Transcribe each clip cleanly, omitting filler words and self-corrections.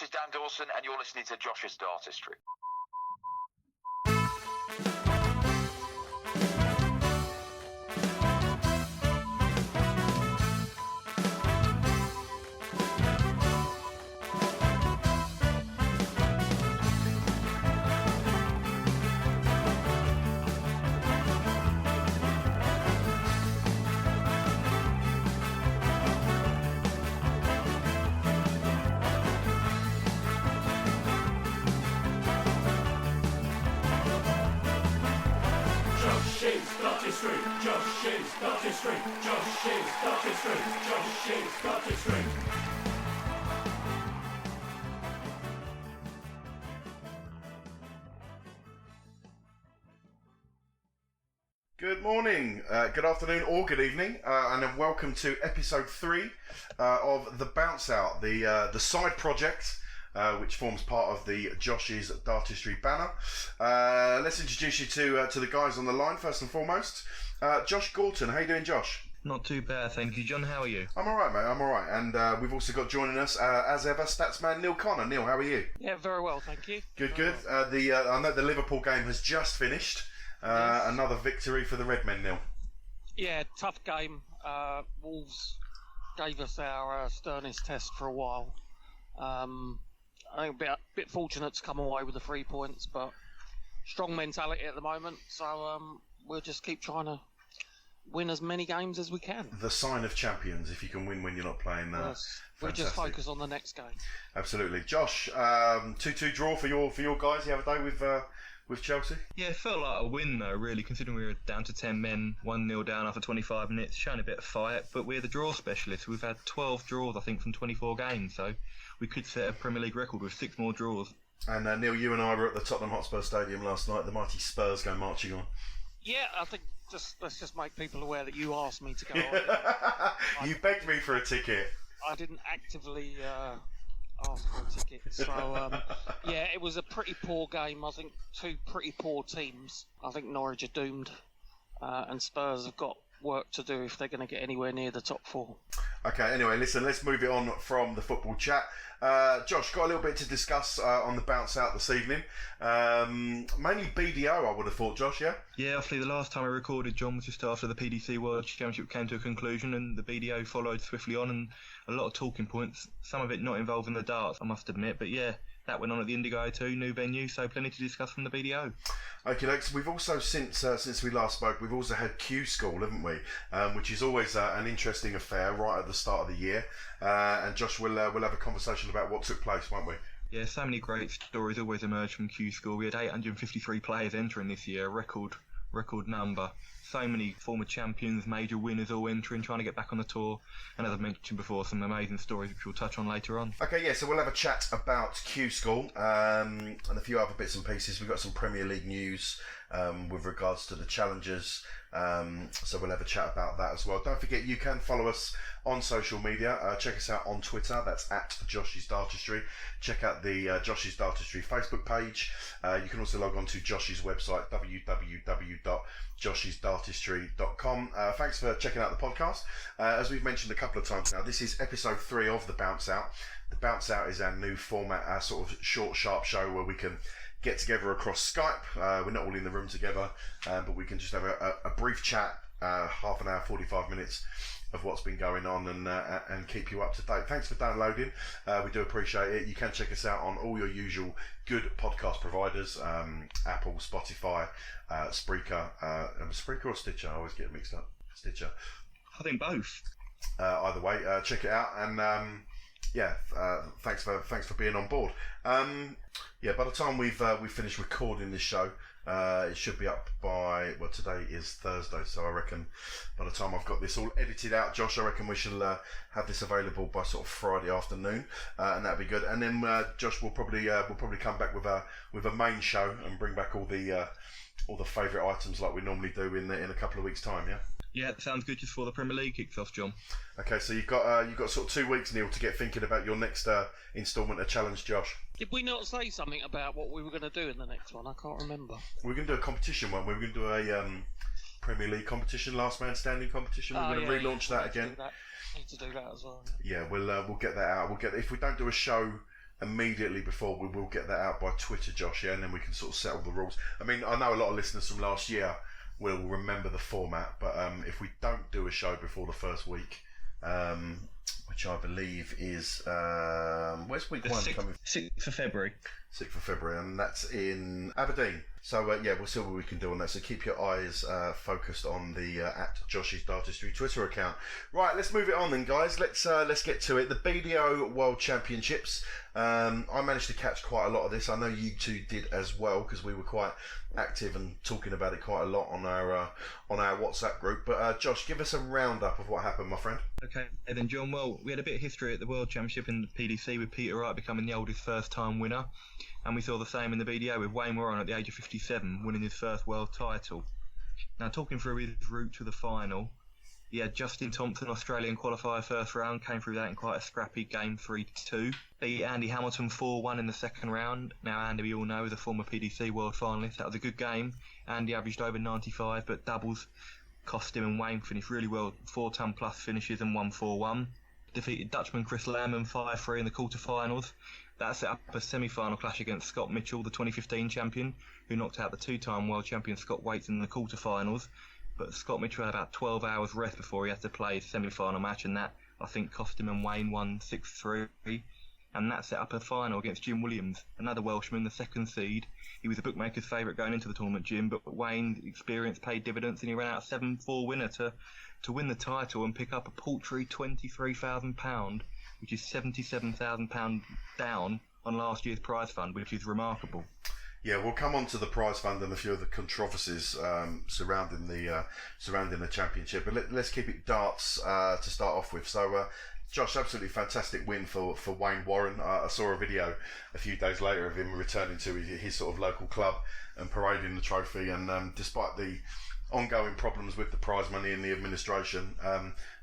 is Dan Dawson, and you're listening to Josh's Dartistry. Good morning, good afternoon, or good evening, and welcome to episode 3 of the Bounce Out, the side project which forms part of the Josh's Dartistry banner. Let's introduce you to the guys on the line first and foremost. Josh Gorton, how you doing, Josh? Not too bad, thank you, John. How are you? I'm alright, mate, I'm alright. And we've also got joining us, as ever, Statsman Neil Connor. Neil, how are you? Yeah, very well, thank you. Good. I know the Liverpool game has just finished. Yes. Another victory for the Redmen, Neil. Yeah, tough game. Wolves gave us our sternest test for a while. I think a bit fortunate to come away with the 3 points, but strong mentality at the moment. So we'll just keep trying to win as many games as we can. The sign of champions, if you can win when you're not playing. Yes, we'll just focus on the next game. Absolutely. Josh, 2-2 draw for your guys the other day with Chelsea? Yeah, it felt like a win though, really, considering we were down to 10 men, 1-0 down after 25 minutes, showing a bit of fight, but we're the draw specialists. We've had 12 draws, I think, from 24 games, so we could set a Premier League record with 6 more draws. And Neil, you and I were at the Tottenham Hotspur Stadium last night, the mighty Spurs go marching on. Yeah, I think let's just make people aware that you asked me to go on. You begged me for a ticket. I didn't actively ask for a ticket. So, yeah, it was a pretty poor game. I think 2 pretty poor teams. I think Norwich are doomed, and Spurs have got work to do if they're going to get anywhere near the top 4. Okay, anyway, listen, let's move it on from the football chat. Josh, got a little bit to discuss on the Bounce Out this evening. Mainly BDO, I would have thought, Josh, yeah? Yeah, obviously the last time I recorded, John, was just after the PDC World Championship came to a conclusion, and the BDO followed swiftly on, and a lot of talking points, some of it not involving the darts, I must admit, but yeah, that went on at the Indigo too, new venue, so plenty to discuss from the BDO. Okay, so we've also, since we last spoke, we've also had Q School, haven't we? Which is always an interesting affair right at the start of the year. And Josh, we'll have a conversation about what took place, won't we? Yeah, so many great stories always emerge from Q School. We had 853 players entering this year, record number. So many former champions, major winners all entering, trying to get back on the tour. And as I've mentioned before, some amazing stories which we'll touch on later on. Okay, yeah, so we'll have a chat about Q School and a few other bits and pieces. We've got some Premier League news with regards to the challenges. So we'll have a chat about that as well. Don't forget, you can follow us on social media. Check us out on Twitter. That's at Josh's Dartistry. Check out the Josh's Dartistry Facebook page. You can also log on to Josh's website, www.joshisdartistry.com. Thanks for checking out the podcast. As we've mentioned a couple of times now, this is episode 3 of the Bounce Out. The Bounce Out is our new format, our sort of short, sharp show where we can get together across Skype. We're not all in the room together, but we can just have a brief chat, half an hour, 45 minutes of what's been going on, and keep you up to date. Thanks for downloading. We do appreciate it. You can check us out on all your usual good podcast providers, Apple, Spotify, Spreaker. Spreaker or Stitcher? I always get mixed up. Stitcher. I think both. Either way, check it out, and thanks for being on board. By the time we've finished recording this show, it should be up by, today is Thursday, so I reckon by the time I've got this all edited out, Josh, I reckon we shall have this available by sort of Friday afternoon, and that'd be good. And then Josh will probably come back with a main show and bring back all the favourite items like we normally do in a couple of weeks' time. Yeah. Yeah, it sounds good just before the Premier League kicks off, John. Okay, so you've got sort of 2 weeks, Neil, to get thinking about your next instalment of Challenge Josh. Did we not say something about what we were going to do in the next one? I can't remember. We're going to do a competition one. We're going to do a Premier League competition, last man standing competition. We're going to relaunch that again. Need to do that as well. Yeah, we'll get that out. If we don't do a show immediately before we will get that out by Twitter, Josh, yeah, and then we can sort of settle the rules. I mean, I know a lot of listeners from last year will remember the format, but if we don't do a show before the first week, which I believe is where's week one coming? 6th of February. 6th of February, and that's in Aberdeen. So yeah, we'll see what we can do on that. So keep your eyes focused on the at Josh's Dartistry Twitter account. Right, let's move it on then, guys. Let's get to it. The BDO World Championships. I managed to catch quite a lot of this. I know you two did as well, because we were quite active and talking about it quite a lot on our WhatsApp group. But Josh, give us a roundup of what happened, my friend. Okay, and then John. Well, we had a bit of history at the World Championship in the PDC with Peter Wright becoming the oldest first-time winner, and we saw the same in the BDO with Wayne Warren at the age of 57 winning his first world title. Now, talking through his route to the final, he had Justin Thompson, Australian qualifier first round, came through that in quite a scrappy game 3-2. Beat Andy Hamilton 4-1 in the second round. Now, Andy, we all know, is a former PDC world finalist. That was a good game. Andy averaged over 95, but doubles cost him, and Wayne finished really well, 4-ton plus finishes and won 4-1. Defeated Dutchman Chris Lamb 5-3 in the quarterfinals. That set up a semi-final clash against Scott Mitchell, the 2015 champion, who knocked out the two-time world champion Scott Waits in the quarterfinals. But Scott Mitchell had about 12 hours rest before he had to play his semi-final match, and that, I think, cost him, and Wayne won 6-3. And that set up a final against Jim Williams, another Welshman, the second seed. He was a bookmaker's favourite going into the tournament, Jim, but Wayne's experience paid dividends, and he ran out a 7-4 winner to win the title and pick up a paltry £23,000, which is £77,000 down on last year's prize fund, which is remarkable. Yeah, we'll come on to the prize fund and a few of the controversies surrounding the championship. But let's keep it darts to start off with. So, Josh, absolutely fantastic win for Wayne Warren. I saw a video a few days later of him returning to his sort of local club and parading the trophy. And despite the ongoing problems with the prize money and the administration,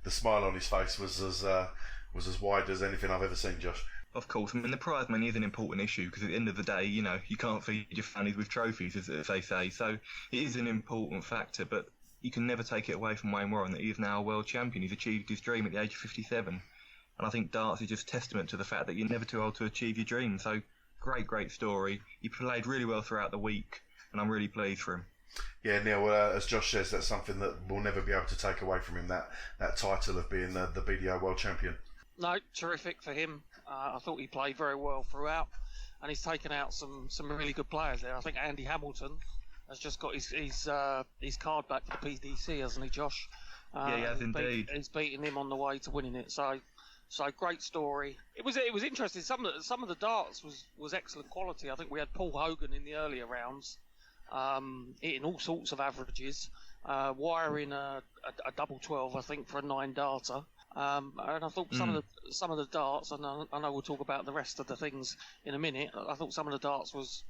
the smile on his face was as wide as anything I've ever seen, Josh. Of course, I mean, the prize money is an important issue because at the end of the day, you know, you can't feed your families with trophies, as they say. So it is an important factor, but you can never take it away from Wayne Warren that he is now a world champion. He's achieved his dream at the age of 57. And I think darts is just testament to the fact that you're never too old to achieve your dream. So great story. He played really well throughout the week, and I'm really pleased for him. Yeah, Neil, as Josh says, that's something that we'll never be able to take away from him, that title of being the BDO World Champion. No, terrific for him. I thought he played very well throughout, and he's taken out some really good players there. I think Andy Hamilton has just got his card back for the PDC, hasn't he, Josh? Yeah, he has indeed. He's beaten him on the way to winning it. So great story. It was interesting. Some of the darts was excellent quality. I think we had Paul Hogan in the earlier rounds, hitting all sorts of averages, wiring a double 12, I think, for a 9-darter. And I thought some of the darts, and I know we'll talk about the rest of the things in a minute. I thought some of the darts was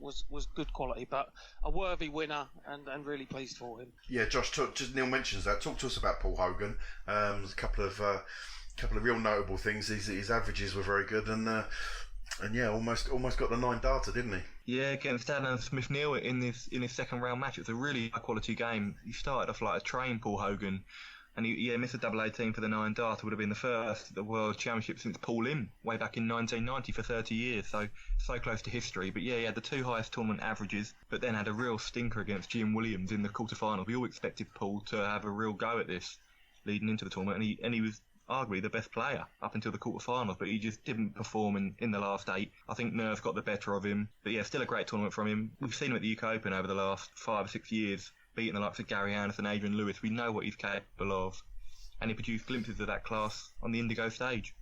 good quality, but a worthy winner, and really pleased for him. Yeah, Josh, just Neil mentions that. Talk to us about Paul Hogan. There's a couple of real notable things. His averages were very good, and yeah, almost got the 9-darter, didn't he? Yeah, against Alan Smith-Neal in his second round match. It was a really high quality game. He started off like a train, Paul Hogan. And he missed a double 18 for the 9-darter. Would have been the first at the World Championship since Paul Lim, way back in 1990 for 30 years. So close to history. But yeah, he had the two highest tournament averages, but then had a real stinker against Jim Williams in the quarterfinals. We all expected Paul to have a real go at this leading into the tournament, and he was arguably the best player up until the quarterfinals, but he just didn't perform in the last 8. I think nerves got the better of him. But yeah, still a great tournament from him. We've seen him at the UK Open over the last 5 or 6 years, beating the likes of Gary Anderson, Adrian Lewis. We know what he's capable of, and he produced glimpses of that class on the Indigo stage.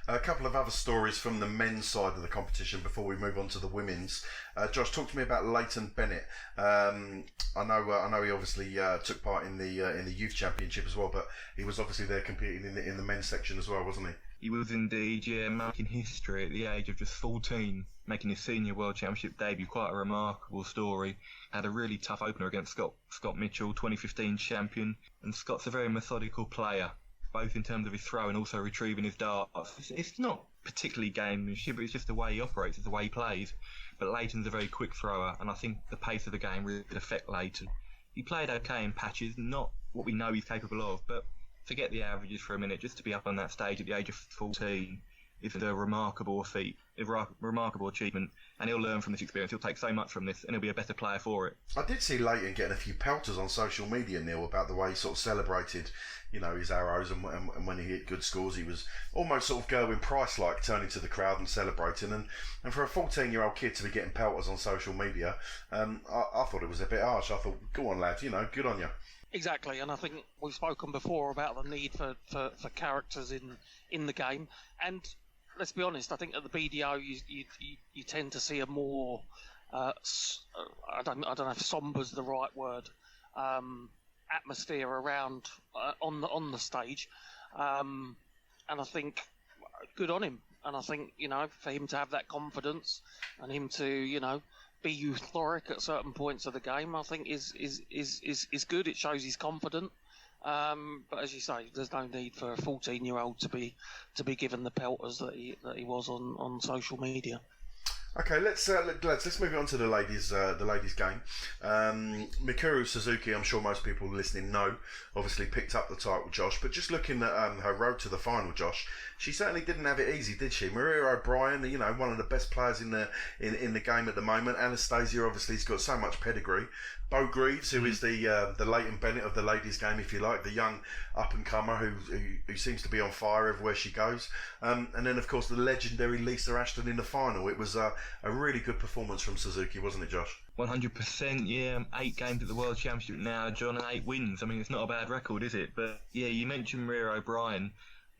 A couple of other stories from the men's side of the competition before we move on to the women's. Josh, talk to me about Leighton Bennett. I know he obviously took part in the youth championship as well, but he was obviously there competing in the men's section as well, wasn't he? He was indeed, yeah, making history at the age of just 14, making his senior World Championship debut. Quite a remarkable story. Had a really tough opener against Scott Mitchell, 2015 champion. And Scott's a very methodical player, both in terms of his throw and also retrieving his darts. It's not particularly gamemanship, but it's just the way he operates, it's the way he plays. But Leighton's a very quick thrower, and I think the pace of the game really did affect Leighton. He played okay in patches, not what we know he's capable of, but forget the averages for a minute, just to be up on that stage at the age of 14 is a remarkable feat, a remarkable achievement, and he'll learn from this experience. He'll take so much from this, and he'll be a better player for it. I did see Leighton getting a few pelters on social media, Neil, about the way he sort of celebrated, his arrows, and when he hit good scores, he was almost sort of Gerwyn Price-like, turning to the crowd and celebrating. And for a 14-year-old kid to be getting pelters on social media, I thought it was a bit harsh. I thought, go on, lads, good on you. Exactly, and I think we've spoken before about the need for characters in the game. And let's be honest, I think at the BDO you tend to see a more I don't know if somber's the right word, atmosphere around on the stage, and I think good on him. And I think for him to have that confidence and him to be euphoric at certain points of the game, I think is good. It shows he's confident. But as you say, there's no need for a 14-year-old to be given the pelters that he was on social media. Okay, let's move on to the ladies' game. Mikuru Suzuki, I'm sure most people listening know, obviously picked up the title, Josh. But just looking at her road to the final, Josh, she certainly didn't have it easy, did she? Maria O'Brien, one of the best players in the game at the moment. Anastasia obviously has got so much pedigree. Bo Greaves, who is the Leighton Bennett of the ladies' game, if you like, the young up-and-comer who seems to be on fire everywhere she goes. And then, of course, the legendary Lisa Ashton in the final. It was a really good performance from Suzuki, wasn't it, Josh? 100%, yeah. 8 games at the World Championship now, John, and 8 wins. I mean, it's not a bad record, is it? But, yeah, you mentioned Maria O'Brien.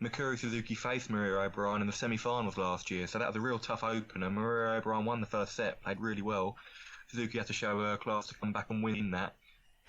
Mikuru Suzuki faced Maria O'Brien in the semi-finals last year, so that was a real tough opener. Maria O'Brien won the first set, played really well. Suzuki had to show her class to come back and win that.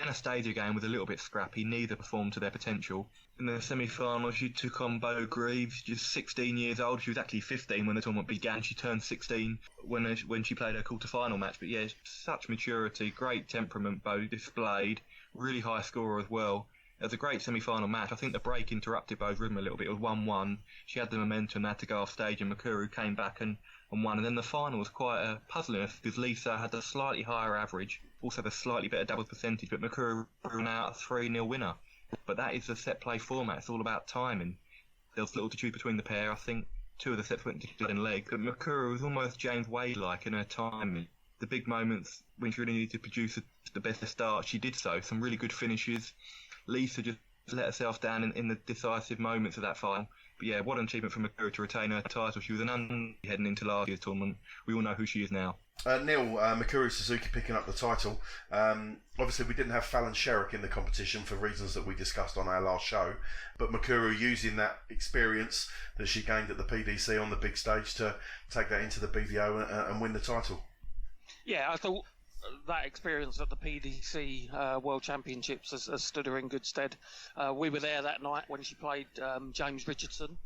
Anastasia game was a little bit scrappy, neither performed to their potential. In the semi-final, she took on Bo Greaves, just 16 years old. She was actually 15 when the tournament began. She turned 16 when she played her quarter-final match. But yeah, such maturity, great temperament Bo displayed, really high scorer as well. It was a great semi-final match. I think the break interrupted Bo's rhythm a little bit. It was 1-1. She had the momentum, had to go off stage, and Mikuru came back and won. And then the final was quite puzzling because Lisa had a slightly higher average, also the slightly better doubles percentage, but Mikuru ran out a 3-0 winner. But that is the set play format. It's all about timing. There was little to choose between the pair. I think 2 of the sets went to dead and leg. But Mikuru was almost James Wade-like in her timing. The big moments when she really needed to produce the best start, she did so. Some really good finishes. Lisa just let herself down in the decisive moments of that final. But yeah, what an achievement for Mikuru to retain her title. She was an heading into last year's tournament. We all know who she is now. Neil, Mikuru Suzuki picking up the title. Obviously, we didn't have Fallon Sherrock in the competition for reasons that we discussed on our last show. But Mikuru using that experience that she gained at the PDC on the big stage to take that into the BDO and win the title. Yeah, I thought that experience at the PDC World Championships has stood her in good stead. We were there that night when she played James Richardson,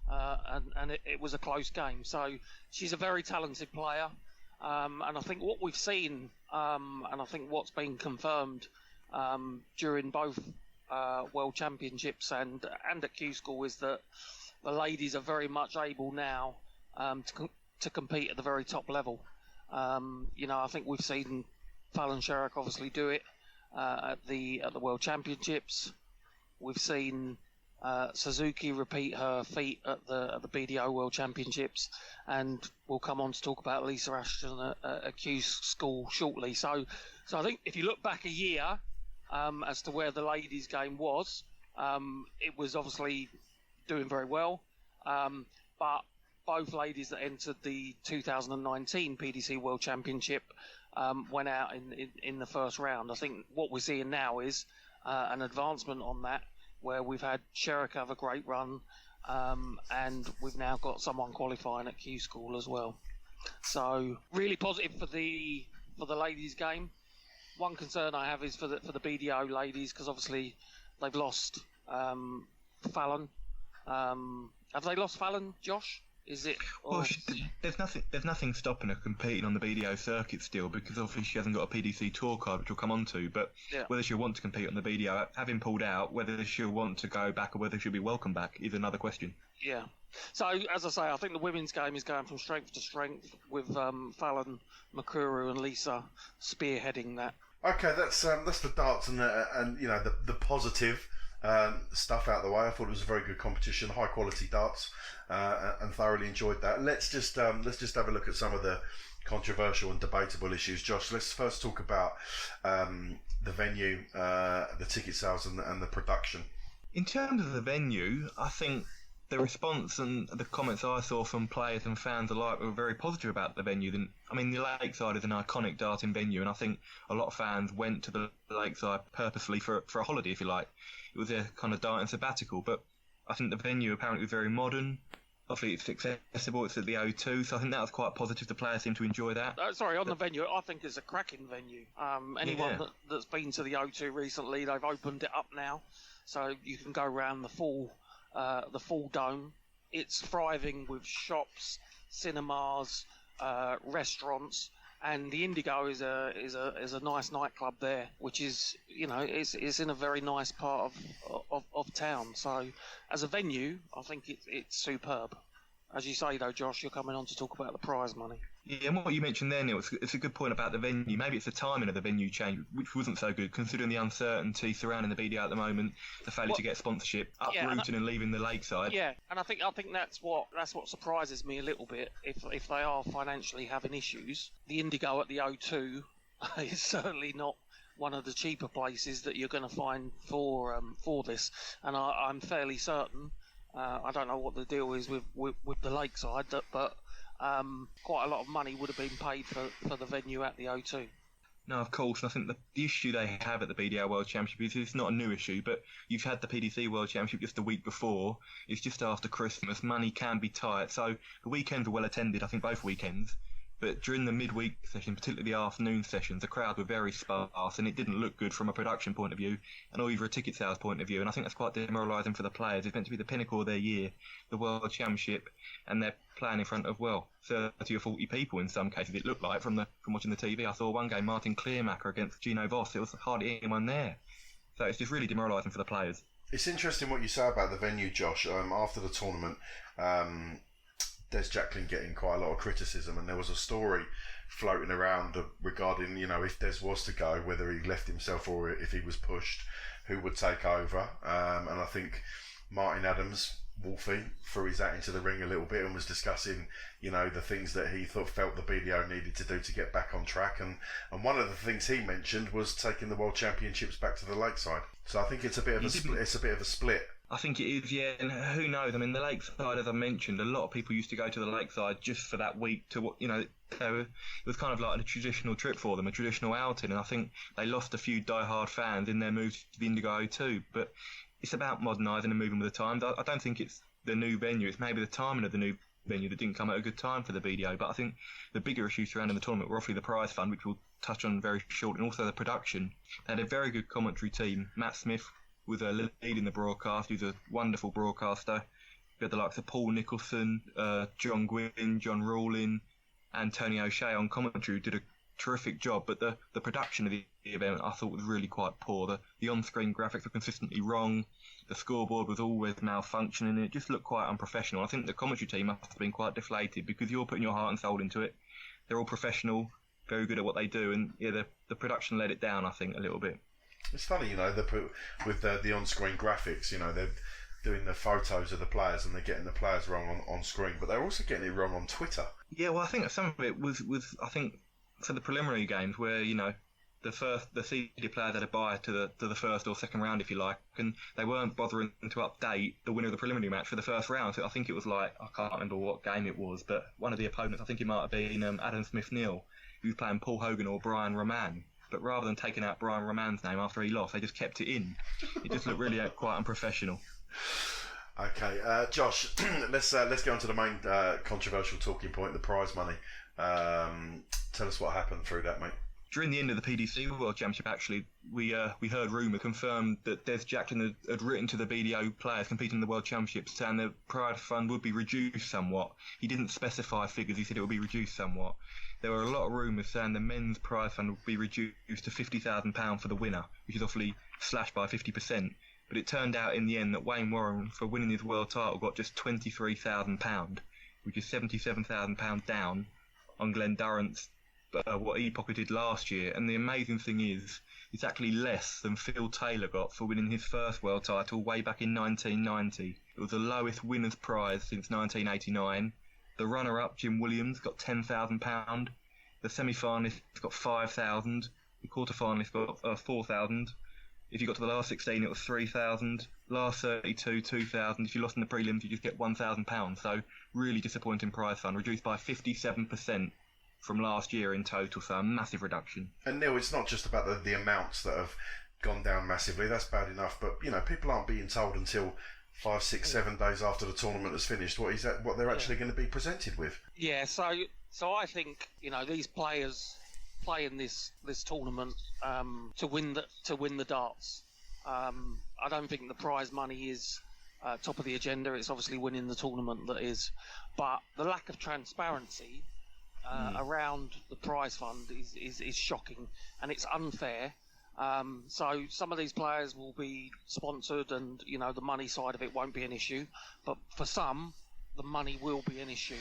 and it was a close game. So she's a very talented player, and I think what we've seen, and I think what's been confirmed during both World Championships and at Q School is that the ladies are very much able now to compete at the very top level. I think we've seen Fallon Sherrock obviously do it at the World Championships. We've seen Suzuki repeat her feat at the BDO World Championships, and we'll come on to talk about Lisa Ashton at Q School shortly. So I think if you look back a year as to where the ladies' game was, it was obviously doing very well, but both ladies that entered the 2019 PDC World Championship went out in the first round. I think what we're seeing now is an advancement on that, where we've had Sherrock have a great run, and we've now got someone qualifying at Q School as well. So really positive for the ladies' game. One concern I have is for the BDO ladies, because obviously they've lost Fallon. Have they lost Fallon, Josh? Is it? Well, there's nothing stopping her competing on the BDO circuit still, because obviously she hasn't got a PDC tour card, which we'll come on to. But yeah, whether she'll want to compete on the BDO, having pulled out, whether she'll want to go back or whether she'll be welcome back is another question. Yeah. So as I say, I think the women's game is going from strength to strength with Fallon, Mikuru, and Lisa spearheading that. Okay, that's the darts and the positive. stuff out of the way. I thought it was a very good competition, high quality darts, and thoroughly enjoyed that. Let's just have a look at some of the controversial and debatable issues. Josh, let's first talk about the venue, the ticket sales, and the production. In terms of the venue, I think the response and the comments I saw from players and fans alike were very positive about the venue. I mean, the Lakeside is an iconic darting venue, and I think a lot of fans went to the Lakeside purposely for a holiday, if you like. It was a kind of darting sabbatical, but I think the venue apparently was very modern. Obviously, it's accessible. It's at the O2, so I think that was quite positive. The players seem to enjoy that. The venue, I think it's a cracking venue. Anyone that's been to the O2 recently, they've opened it up now, so you can go around the full dome. It's thriving with shops, cinemas, restaurants, and the Indigo is a nice nightclub there, which is it's in a very nice part of town. So as a venue, I think it's superb. As you say though, Josh, you're coming on to talk about the prize money. Yeah, and what you mentioned there, Neil, it's a good point about the venue. Maybe it's the timing of the venue change, which wasn't so good, considering the uncertainty surrounding the BDO at the moment, the failure to get sponsorship, uprooting and leaving the Lakeside. Yeah, and I think that's what surprises me a little bit. If they are financially having issues, the Indigo at the O2 is certainly not one of the cheaper places that you're going to find for this. And I'm fairly certain. I don't know what the deal is with the Lakeside, but quite a lot of money would have been paid for the venue at the O2. No, of course, and I think the issue they have at the BDO World Championship is it's not a new issue, but you've had the PDC World Championship just a week before. It's just after Christmas. Money can be tight, so the weekends were well attended, I think both weekends. But during the midweek session, particularly the afternoon sessions, the crowd were very sparse, and it didn't look good from a production point of view, and or even a ticket sales point of view. And I think that's quite demoralising for the players. It's meant to be the pinnacle of their year, the World Championship, and they're playing in front of 30 or 40 people in some cases. It looked like from watching the TV. I saw one game, Martin Kleermacher against Gino Voss. It was hardly anyone there, so it's just really demoralising for the players. It's interesting what you say about the venue, Josh. After the tournament. Des Jacklin getting quite a lot of criticism, and there was a story floating around regarding, if Des was to go, whether he left himself or if he was pushed, who would take over. And I think Martin Adams, Wolfie, threw his hat into the ring a little bit and was discussing, the things that he felt the BDO needed to do to get back on track. And one of the things he mentioned was taking the World Championships back to the Lakeside. So I think it's a bit of a split. I think it is, yeah, and who knows? I mean, the Lakeside, as I mentioned, a lot of people used to go to the Lakeside just for that week to, it was kind of like a traditional trip for them, a traditional outing, and I think they lost a few die-hard fans in their move to the Indigo too. But it's about modernising and moving with the times. I don't think it's the new venue, it's maybe the timing of the new venue that didn't come at a good time for the BDO, but I think the bigger issues surrounding the tournament were obviously the prize fund, which we'll touch on very short, and also the production. They had a very good commentary team. Matt Smith was leading the broadcast. He was a wonderful broadcaster. We had the likes of Paul Nicholson, John Gwynn, John Rawlin, and Tony O'Shea on commentary, who did a terrific job. But the production of the event, I thought, was really quite poor. The on-screen graphics were consistently wrong. The scoreboard was always malfunctioning, and it just looked quite unprofessional. I think the commentary team must have been quite deflated because you're putting your heart and soul into it. They're all professional, very good at what they do, and the production let it down, I think, a little bit. It's funny, with the on-screen graphics, they're doing the photos of the players and they're getting the players wrong on screen, but they're also getting it wrong on Twitter. Yeah, well, I think some of it was I think, for the preliminary games where, the seeded players had a bye to the first or second round, if you like, and they weren't bothering to update the winner of the preliminary match for the first round. So I think it was I can't remember what game it was, but one of the opponents, I think it might have been Adam Smith-Neal, who was playing Paul Hogan or Brian Roman. But rather than taking out Brian Roman's name after he lost, they just kept it in. It just looked really quite unprofessional. Okay, Josh, let's get on to the main controversial talking point, the prize money. Tell us what happened through that, mate. During the end of the PDC World Championship, actually, we heard rumour confirmed that Des Jacklin had written to the BDO players competing in the World Championship saying the prize fund would be reduced somewhat. He didn't specify figures, he said it would be reduced somewhat. There were a lot of rumours saying the men's prize fund would be reduced to £50,000 for the winner, which is obviously slashed by 50%. But it turned out in the end that Wayne Warren, for winning his world title, got just £23,000, which is £77,000 down on Glenn Durrant's what he pocketed last year. And the amazing thing is, it's actually less than Phil Taylor got for winning his first world title way back in 1990. It was the lowest winner's prize since 1989. The runner-up, Jim Williams, got £10,000. The semi-finalist got £5,000. The quarter-finalist got £4,000. If you got to the last 16, it was £3,000. Last 32, £2,000. If you lost in the prelims, you just get £1,000. So really disappointing prize fund, reduced by 57% from last year in total. So a massive reduction. And Neil, it's not just about the amounts that have gone down massively. That's bad enough. But people aren't being told until 5, 6, 7 days after the tournament has finished what they're actually going to be presented with. Yeah. So I think these players play in this tournament to win the darts. I don't think the prize money is top of the agenda. It's obviously winning the tournament that is, but the lack of transparency around the prize fund is shocking, and it's unfair. So some of these players will be sponsored, and the money side of it won't be an issue, but for some, the money will be an issue.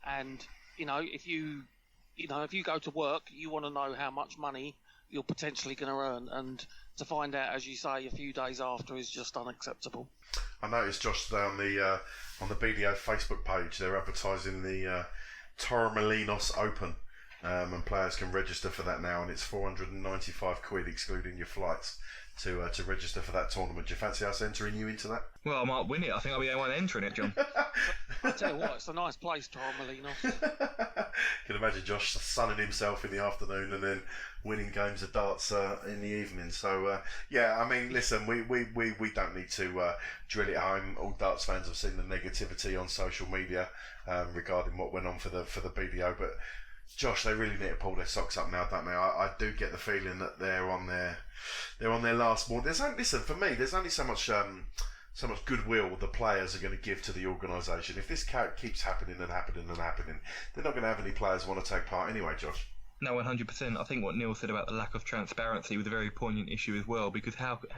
And if you go to work, you want to know how much money you're potentially going to earn, and to find out, as you say, a few days after is just unacceptable. I noticed, Josh, on the BDO Facebook page, they're advertising the Torremolinos Open, and players can register for that now, and it's £495 excluding your flights to register for that tournament. Do you fancy us entering you into that? Well, I might win it. I think I'll be the only one entering it, John. I'll tell you what, it's a nice place, Torremolinos. Can imagine Josh sunning himself in the afternoon and then winning games of darts in the evening. So I mean, listen, we don't need to drill it home. All darts fans have seen the negativity on social media regarding what went on for the BDO, but Josh, they really need to pull their socks up now, don't they? I do get the feeling that they're on their last more. Listen, for me, there's only so much goodwill the players are going to give to the organisation. If this keeps happening and happening and happening, they're not going to have any players want to take part anyway, Josh. No, 100%. I think what Neil said about the lack of transparency was a very poignant issue as well, because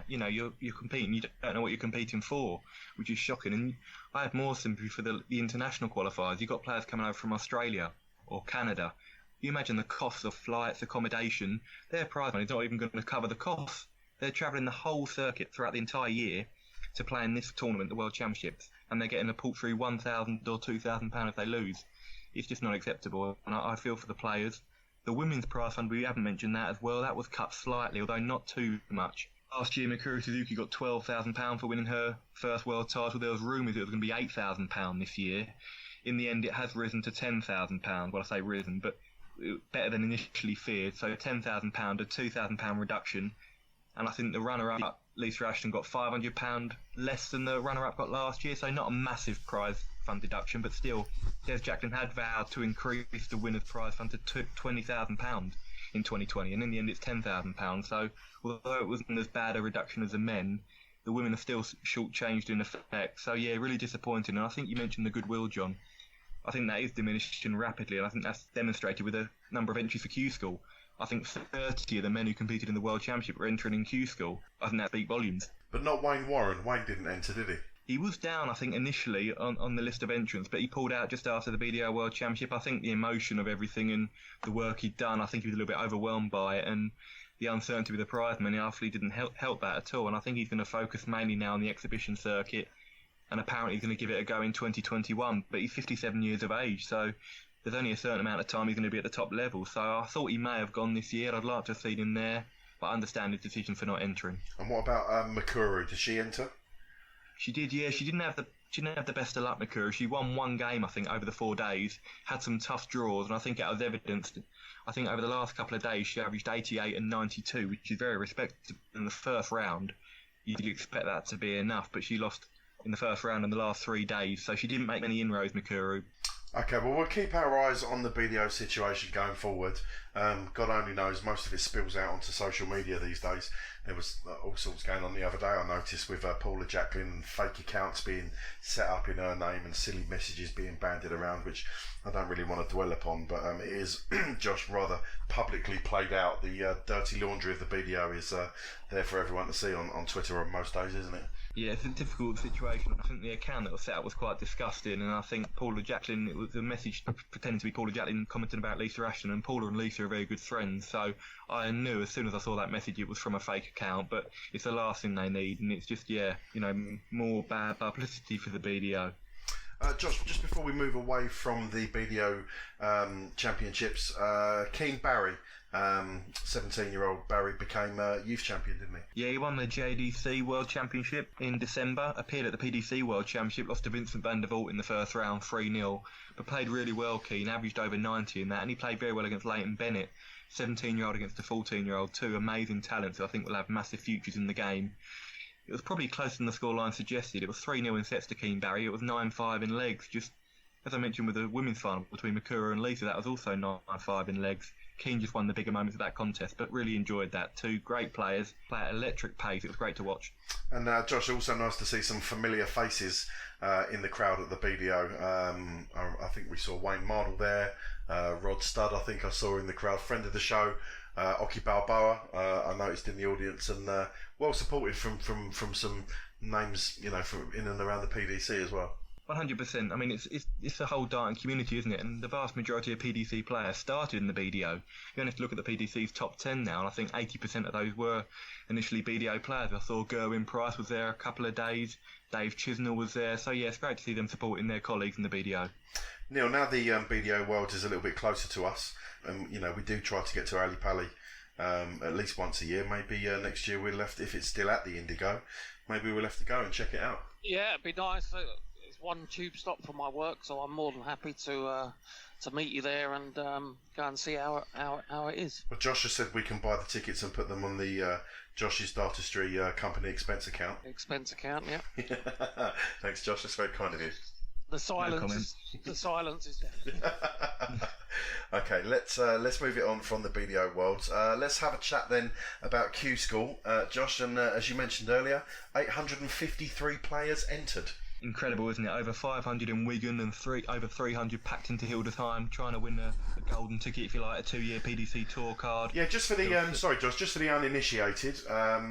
you're competing, you don't know what you're competing for, which is shocking. And I have more sympathy for the international qualifiers. You've got players coming over from Australia or Canada. You imagine the cost of flights, accommodation. Their prize money is not even going to cover the cost. They're travelling the whole circuit throughout the entire year to play in this tournament, the World Championships, and they're getting a paltry £1,000 or £2,000 if they lose. It's just not acceptable, and I feel for the players. The women's prize fund, we haven't mentioned that as well. That was cut slightly, although not too much. Last year, Mikuru Suzuki got £12,000 for winning her first world title. There was rumours it was going to be £8,000 this year. In the end, it has risen to £10,000. Well, I say risen, but better than initially feared. So £10,000, a £2,000 reduction. And I think the runner-up, Lisa Ashton, got £500 less than the runner-up got last year. So not a massive prize fund deduction, but still, Des Jacklin had vowed to increase the winner's prize fund to £20,000 in 2020. And in the end, it's £10,000. So although it wasn't as bad a reduction as the men, the women are still shortchanged in effect. So yeah, really disappointing. And I think you mentioned the goodwill, John. I think that is diminishing rapidly, and I think that's demonstrated with a number of entries for Q School. I think 30 of the men who competed in the World Championship were entering in Q School. I think that speaks volumes. But not Wayne Warren. Wayne didn't enter, did he? He was down, I think, initially on the list of entrants, but he pulled out just after the BDO World Championship. I think the emotion of everything and the work he'd done, I think he was a little bit overwhelmed by it, and the uncertainty with the prize money actually didn't help that at all. And I think he's going to focus mainly now on the exhibition circuit, and apparently he's going to give it a go in 2021. But he's 57 years of age, so there's only a certain amount of time he's going to be at the top level. So I thought he may have gone this year. I'd like to have seen him there, but I understand his decision for not entering. And what about Mikuru? Did she enter? She did, yeah. She didn't have the best of luck, Mikuru. She won one game, I think, over the 4 days. Had some tough draws, and I think that was evidenced. I think over the last couple of days she averaged 88 and 92, which is very respectable in the first round. You'd expect that to be enough, but she lost in the first round in the last 3 days, so she didn't make many inroads, Mikuru. Okay, well, we'll keep our eyes on the BDO situation going forward. God only knows, most of it spills out onto social media these days. There was all sorts going on the other day, I noticed, with Paula Jacklin and fake accounts being set up in her name and silly messages being bandied around, which I don't really want to dwell upon, but it is, Josh, rather publicly played out. The dirty laundry of the BDO is there for everyone to see on Twitter on most days, isn't it? Yeah, it's a difficult situation. I think the account that was set up was quite disgusting, and I think Paula Jacqueline, it was a message pretending to be Paula Jacqueline commenting about Lisa Ashton, and Paula and Lisa are very good friends, so I knew as soon as I saw that message it was from a fake account, but it's the last thing they need, and it's just, more bad publicity for the BDO. Josh, just before we move away from the BDO championships, Keane Barry, 17-year-old Barry, became youth champion, didn't he? Yeah, he won the JDC World Championship in December, appeared at the PDC World Championship, lost to Vincent van der Vault in the first round 3-0, but played really well, Keane, averaged over 90 in that, and he played very well against Leighton Bennett, 17-year-old against a 14-year-old, two amazing talents who I think will have massive futures in the game. It was probably closer than the scoreline suggested. It was 3-0 in sets to Keane Barry. It was 9-5 in legs. Just as I mentioned with the women's final between Mikuru and Lisa, that was also 9-5 in legs. Keane just won the bigger moments of that contest, but really enjoyed that. Two great players, play at electric pace. It was great to watch. And Josh, also nice to see some familiar faces in the crowd at the BDO. I think we saw Wayne Mardle there, Rod Studd I think I saw in the crowd, friend of the show. Oki Balboa, I noticed in the audience, and well supported from some names, from in and around the PDC as well. 100%. I mean, it's the whole darting community, isn't it? And the vast majority of PDC players started in the BDO. You only have to look at the PDC's top 10 now, and I think 80% of those were initially BDO players. I saw Gerwin Price was there a couple of days, Dave Chisnell was there, so yeah, it's great to see them supporting their colleagues in the BDO. Neil, now the BDO World is a little bit closer to us, and we do try to get to Ali Pali at least once a year. Maybe next year we'll have to, if it's still at the Indigo, maybe we'll have to go and check it out. Yeah, it'd be nice. It's one tube stop from my work, so I'm more than happy to meet you there and go and see how it is. Well, Josh has said we can buy the tickets and put them on the Josh's Dartistry company expense account. Expense account, yeah. Thanks, Josh. That's very kind of you. The silence is definitely. Okay, let's move it on from the BDO Worlds. Let's have a chat then about Q School, Josh. And as you mentioned earlier, 853 players entered. Incredible, isn't it? Over 500 in Wigan and over 300 packed into Hildesheim, trying to win a golden ticket, if you like, a 2-year PDC tour card. Yeah, just for the sorry, Josh, just for the uninitiated,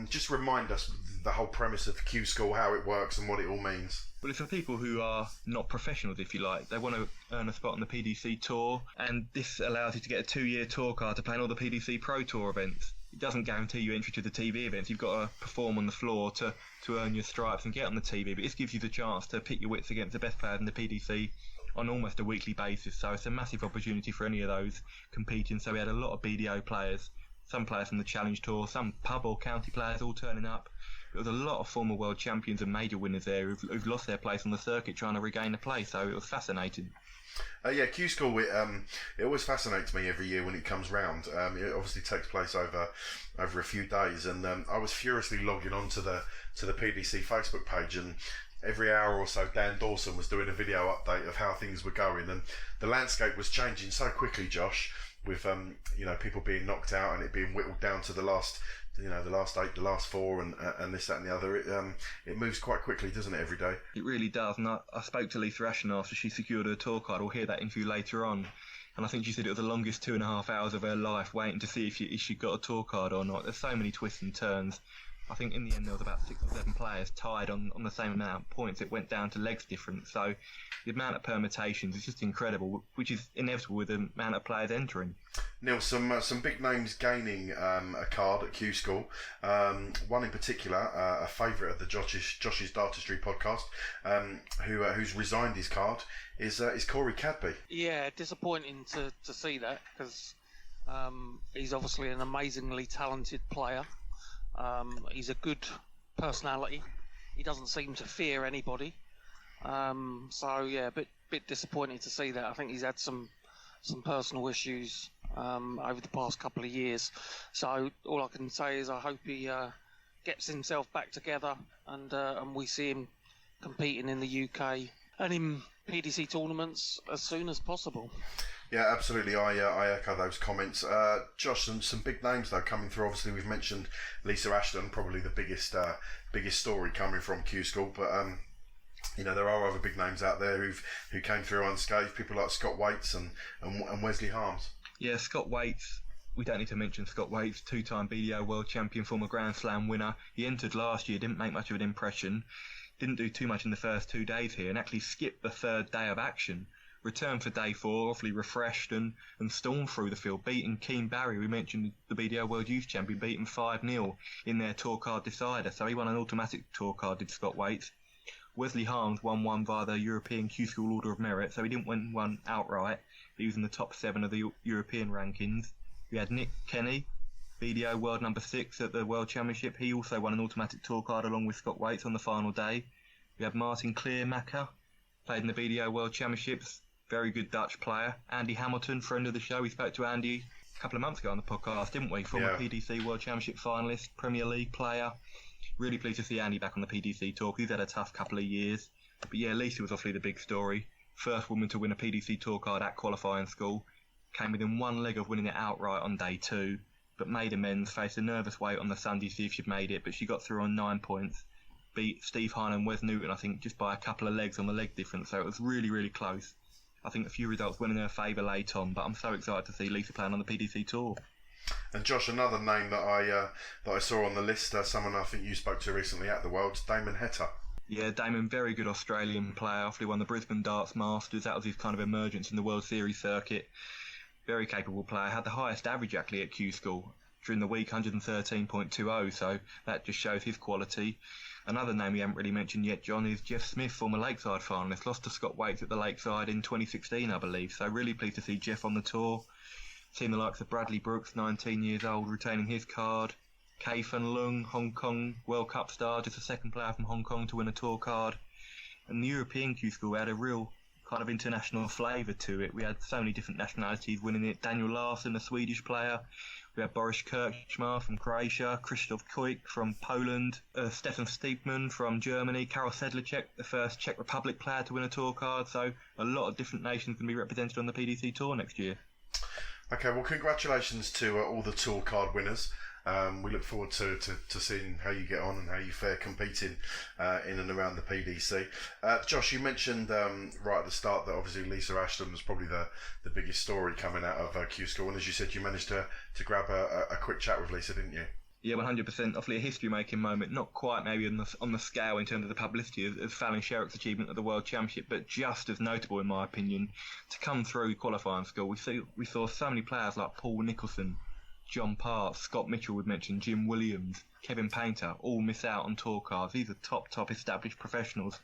just remind us the whole premise of Q School, how it works, and what it all means. Well, it's for people who are not professionals, if you like. They want to earn a spot on the PDC Tour, and this allows you to get a 2-year tour card to play in all the PDC Pro Tour events. It doesn't guarantee you entry to the TV events. You've got to perform on the floor to earn your stripes and get on the TV, but this gives you the chance to pit your wits against the best players in the PDC on almost a weekly basis, so it's a massive opportunity for any of those competing. So we had a lot of BDO players, some players from the Challenge Tour, some pub or county players all turning up. There was a lot of former world champions and major winners there who've lost their place on the circuit trying to regain a place, so it was fascinating. Yeah, Q School, it always fascinates me every year when it comes round. It obviously takes place over a few days, and I was furiously logging on to the PDC Facebook page, and every hour or so Dan Dawson was doing a video update of how things were going, and the landscape was changing so quickly, Josh, with people being knocked out and it being whittled down to the last 8, the last 4, and this, that, and the other. It moves quite quickly, doesn't it, every day? It really does. And I spoke to Lisa Ashton after she secured her tour card. We'll hear that interview later on. And I think she said it was the longest 2.5 hours of her life waiting to see if she got a tour card or not. There's so many twists and turns. I think in the end there was about 6 or 7 players tied on the same amount of points. It went down to legs difference. So the amount of permutations is just incredible, which is inevitable with the amount of players entering. Neil, some big names gaining a card at Q School. One in particular, a favourite of the Josh's Dartistry podcast, who's resigned his card, is Corey Cadby. Yeah, disappointing to see that, because he's obviously an amazingly talented player. He's a good personality. He doesn't seem to fear anybody. So yeah, a bit disappointing to see that. I think he's had some personal issues over the past couple of years. So all I can say is I hope he gets himself back together and we see him competing in the UK and in PDC tournaments as soon as possible. Yeah, absolutely. I echo those comments. Josh, some big names though coming through. Obviously, we've mentioned Lisa Ashton, probably the biggest story coming from Q School. But there are other big names out there who came through unscathed. People like Scott Waits and Wesley Harms. Yeah, Scott Waits, we don't need to mention Scott Waits, two-time BDO World Champion, former Grand Slam winner. He entered last year, didn't make much of an impression, didn't do too much in the first 2 days here, and actually skipped the third day of action. Returned for day 4, awfully refreshed, and stormed through the field, beating Keane Barry, we mentioned the BDO World Youth Champion, beaten 5-0 in their tour card decider. So he won an automatic tour card, did Scott Waits. Wesley Harms won one via the European Q School Order of Merit, so he didn't win one outright. He was in the top 7 of the European rankings. We had Nick Kenny, BDO World number 6 at the World Championship. He also won an automatic tour card along with Scott Waits on the final day. We had Martin Kleermaker, played in the BDO World Championships. Very good Dutch player. Andy Hamilton, friend of the show. We spoke to Andy a couple of months ago on the podcast, didn't we? Former PDC World Championship finalist, Premier League player. Really pleased to see Andy back on the PDC tour. He's had a tough couple of years. But yeah, Lisa was obviously the big story. First woman to win a PDC tour card at qualifying school. Came within one leg of winning it outright on day 2, but made amends, faced a nervous wait on the Sunday to see if she'd made it, but she got through on 9 points. Beat Steve Hine and Wes Newton, I think, just by a couple of legs on the leg difference, so it was really, really close. I think a few results went in her favour late on, but I'm so excited to see Lisa playing on the PDC tour. And Josh, another name that I saw on the list, someone I think you spoke to recently at the Worlds, Damon Heta. Yeah, Damon, very good Australian player. He won the Brisbane Darts Masters. That was his kind of emergence in the World Series circuit. Very capable player. Had the highest average actually at Q School during the week, 113.20. So that just shows his quality. Another name we haven't really mentioned yet, John, is Jeff Smith, former Lakeside finalist. Lost to Scott Waits at the Lakeside in 2016, I believe. So really pleased to see Jeff on the tour. Seen the likes of Bradley Brooks, 19 years old, retaining his card. Kei Fen Lung, Hong Kong World Cup star, just the second player from Hong Kong to win a tour card. And the European Q School had a real kind of international flavour to it. We had so many different nationalities winning it. Daniel Larsson, a Swedish player. We had Boris Kirchmar from Croatia, Krzysztof Kujk from Poland, Stefan Stiepman from Germany, Karol Sedlacek, the first Czech Republic player to win a tour card. So a lot of different nations can be represented on the PDC tour next year. Okay, well, congratulations to all the tour card winners. We look forward to seeing how you get on and how you fare competing in and around the PDC. Josh, you mentioned right at the start that obviously Lisa Ashton was probably the biggest story coming out of Q School, and as you said, you managed to grab a quick chat with Lisa, didn't you? Yeah, 100%. Obviously a history-making moment, not quite maybe on the scale in terms of the publicity as Fallon Sherrick's achievement at the World Championship, but just as notable in my opinion. To come through qualifying school, we saw so many players like Paul Nicholson, John Part, Scott Mitchell would mention, Jim Williams, Kevin Painter, all miss out on tour cards. These are top established professionals.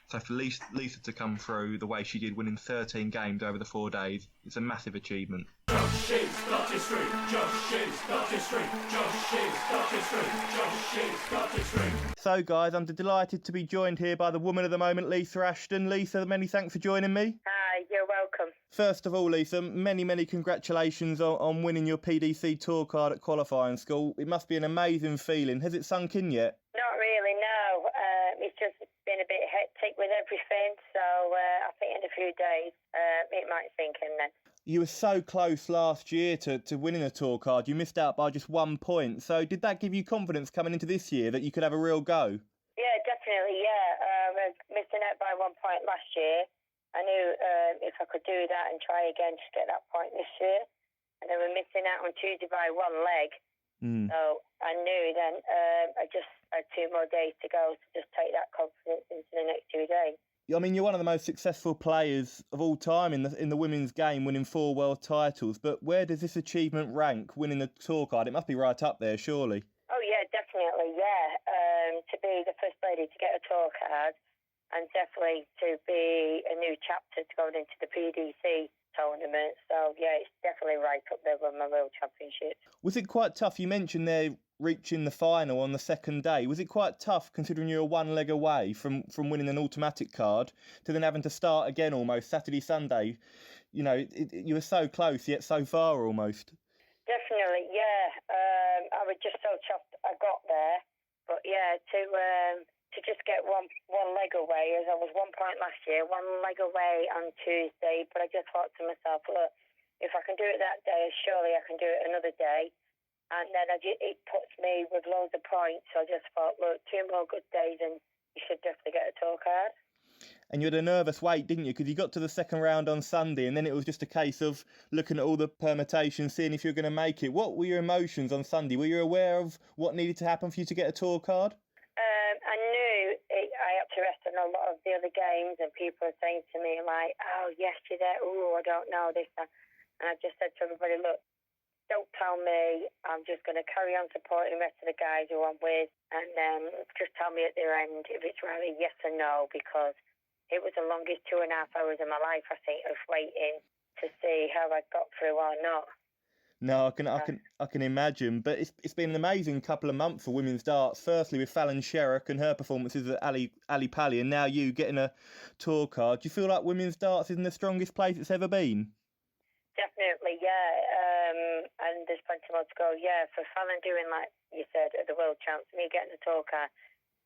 So for Lisa to come through the way she did, winning 13 games over the 4 days, it's a massive achievement. Josh's Dartistry, Josh's Dartistry, Josh's Dartistry, Josh's Dartistry. So guys, I'm delighted to be joined here by the woman of the moment, Lisa Ashton. Lisa, many thanks for joining me. Hi, you're welcome. First of all, Lisa, many congratulations on winning your PDC tour card at qualifying school. It must be an amazing feeling. Has it sunk in yet? Not really, no. It's just been a bit hectic with everything, so I think in a few days it might sink in then. You were so close last year to winning a tour card. You missed out by just 1 point. So did that give you confidence coming into this year that you could have a real go? Yeah, definitely, yeah. Missing out by 1 point last year. I knew if I could do that and try again to get that point this year. And then we're missing out on Tuesday by 1 leg. So I knew then I just had 2 more days to go to just take that confidence into the next 2 days. I mean, you're one of the most successful players of all time in the women's game, winning 4 world titles. But where does this achievement rank, winning the tour card? It must be right up there, surely. Oh, yeah, definitely, yeah. To be the first lady to get a tour card and definitely to be a new chapter to go into the PDC tournament. So, yeah, it's definitely right up there with my World Championship. Was it quite tough? You mentioned there reaching the final on the second day. Was it quite tough considering you were 1 leg away from winning an automatic card to then having to start again almost Saturday, Sunday? You know, you were so close yet so far almost. Definitely, yeah. I was just so chuffed I got there. But yeah, to just get one leg away, as I was 1 point last year, 1 leg away on Tuesday, but I just thought to myself, look, if I can do it that day, surely I can do it another day. And then it puts me with loads of points. So I just thought, look, 2 more good days and you should definitely get a tour card. And you had a nervous wait, didn't you? Because you got to the second round on Sunday, and then it was just a case of looking at all the permutations, seeing if you were going to make it. What were your emotions on Sunday? Were you aware of what needed to happen for you to get a tour card? I knew I had to rest in a lot of the other games, and people were saying to me, like, oh, yes, you're there. Oh, I don't know this. And I just said to everybody, look, don't tell me. I'm just going to carry on supporting the rest of the guys who I'm with, and just tell me at the end if it's really yes or no, because it was the longest 2.5 hours of my life, I think, of waiting to see how I got through or not. No, I can imagine. But it's been an amazing couple of months for women's darts. Firstly, with Fallon Sherrock and her performances at Ali Pally, and now you getting a tour card. Do you feel like women's darts is in the strongest place it's ever been? Definitely, yeah. And there's plenty more to go. Yeah, for Fallon doing, like you said, at the World Champs, me getting a tour card,